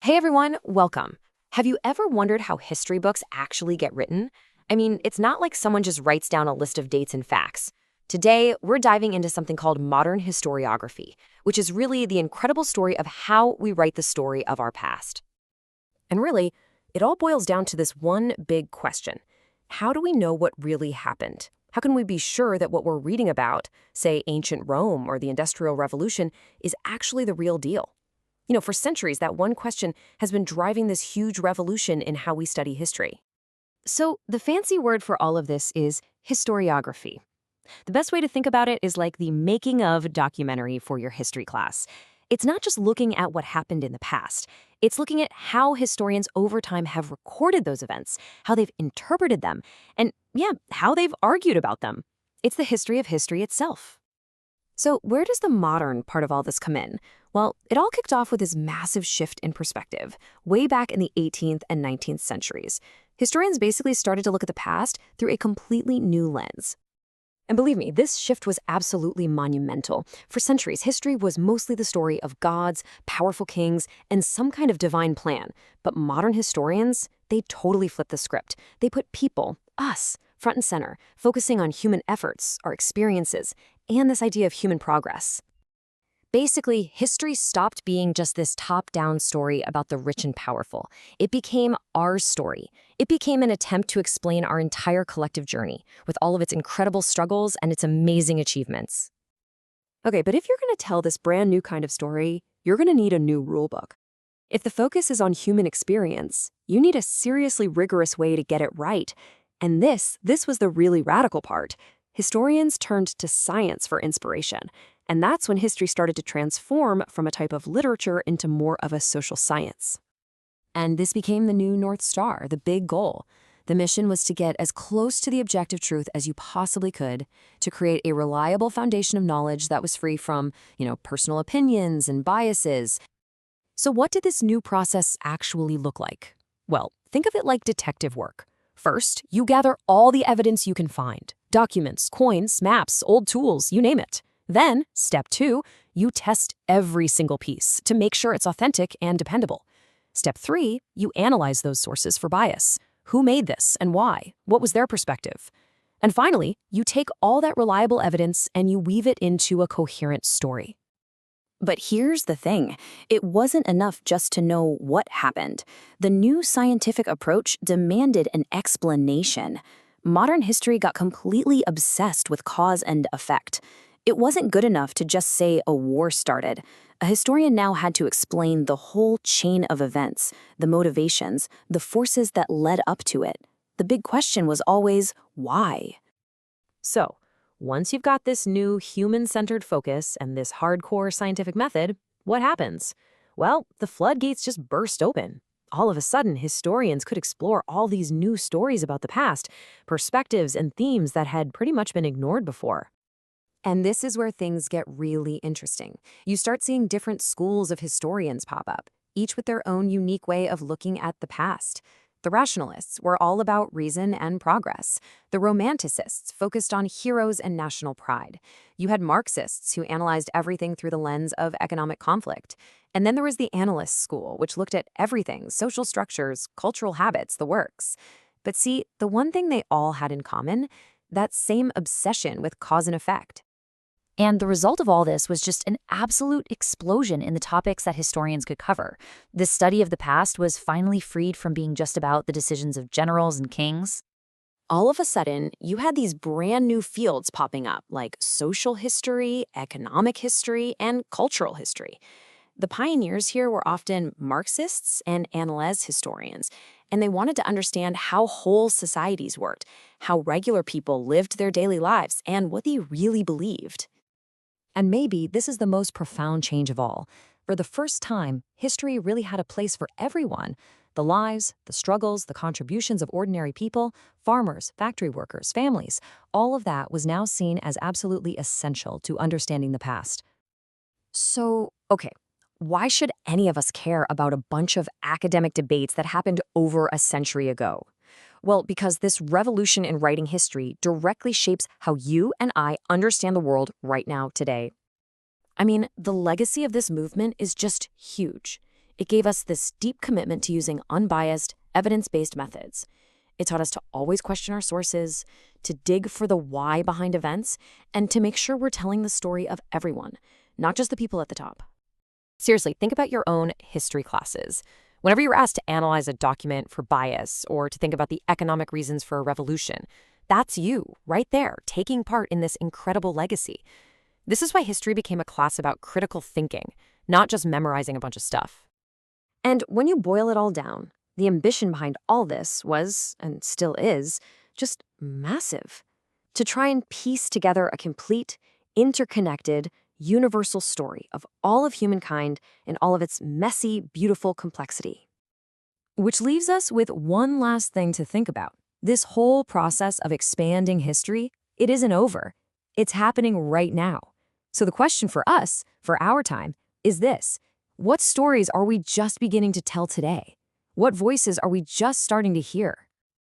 Hey everyone, welcome. Have you ever wondered how history books actually get written? I mean, it's not like someone just writes down a list of dates and facts. Today, we're diving into something called modern historiography, which is really the incredible story of how we write the story of our past. And really, it all boils down to this one big question. How do we know what really happened? How can we be sure that what we're reading about, say ancient Rome or the Industrial Revolution, is actually the real deal? For centuries, that one question has been driving this huge revolution in how we study history. So, the fancy word for all of this is historiography. The best way to think about it is like the making of documentary for your history class. It's not just looking at what happened in the past, it's looking at how historians over time have recorded those events, how they've interpreted them, and how they've argued about them. It's the history of history itself. So, where does the modern part of all this come in? Well, it all kicked off with this massive shift in perspective, way back in the 18th and 19th centuries. Historians basically started to look at the past through a completely new lens. And believe me, this shift was absolutely monumental. For centuries, history was mostly the story of gods, powerful kings, and some kind of divine plan. But modern historians, they totally flipped the script. They put people, us, front and center, focusing on human efforts, our experiences, and this idea of human progress. Basically, history stopped being just this top-down story about the rich and powerful. It became our story. It became an attempt to explain our entire collective journey, with all of its incredible struggles and its amazing achievements. Okay, but if you're going to tell this brand new kind of story, you're going to need a new rulebook. If the focus is on human experience, you need a seriously rigorous way to get it right. And this was the really radical part. Historians turned to science for inspiration. And that's when history started to transform from a type of literature into more of a social science. And this became the new North Star, the big goal. The mission was to get as close to the objective truth as you possibly could, to create a reliable foundation of knowledge that was free from, personal opinions and biases. So what did this new process actually look like? Well, think of it like detective work. First, you gather all the evidence you can find. Documents, coins, maps, old tools, you name it. Then, step 2, you test every single piece to make sure it's authentic and dependable. Step 3, you analyze those sources for bias. Who made this and why? What was their perspective? And finally, you take all that reliable evidence and you weave it into a coherent story. But here's the thing. It wasn't enough just to know what happened. The new scientific approach demanded an explanation. Modern history got completely obsessed with cause and effect. It wasn't good enough to just say a war started. A historian now had to explain the whole chain of events, the motivations, the forces that led up to it. The big question was always, why? So, once you've got this new human-centered focus and this hardcore scientific method, what happens? Well, the floodgates just burst open. All of a sudden, historians could explore all these new stories about the past, perspectives and themes that had pretty much been ignored before. And this is where things get really interesting. You start seeing different schools of historians pop up, each with their own unique way of looking at the past. The rationalists were all about reason and progress. The romanticists focused on heroes and national pride. You had Marxists who analyzed everything through the lens of economic conflict. And then there was the Annales School, which looked at everything, social structures, cultural habits, the works. But see, the one thing they all had in common, that same obsession with cause and effect. And the result of all this was just an absolute explosion in the topics that historians could cover. This study of the past was finally freed from being just about the decisions of generals and kings. All of a sudden, you had these brand new fields popping up, like social history, economic history, and cultural history. The pioneers here were often Marxists and Annales historians, and they wanted to understand how whole societies worked, how regular people lived their daily lives, and what they really believed. And maybe this is the most profound change of all. For the first time, history really had a place for everyone. The lives, the struggles, the contributions of ordinary people, farmers, factory workers, families, all of that was now seen as absolutely essential to understanding the past. So, okay, why should any of us care about a bunch of academic debates that happened over a century ago? Well, because this revolution in writing history directly shapes how you and I understand the world right now today. I mean, the legacy of this movement is just huge. It gave us this deep commitment to using unbiased, evidence-based methods. It taught us to always question our sources, to dig for the why behind events, and to make sure we're telling the story of everyone, not just the people at the top. Seriously, think about your own history classes. Whenever you're asked to analyze a document for bias or to think about the economic reasons for a revolution, that's you, right there, taking part in this incredible legacy. This is why history became a class about critical thinking, not just memorizing a bunch of stuff. And when you boil it all down, the ambition behind all this was, and still is, just massive. To try and piece together a complete, interconnected, universal story of all of humankind in all of its messy, beautiful complexity. Which leaves us with one last thing to think about. This whole process of expanding history, it isn't over. It's happening right now. So the question for us, for our time, is this: what stories are we just beginning to tell today? What voices are we just starting to hear?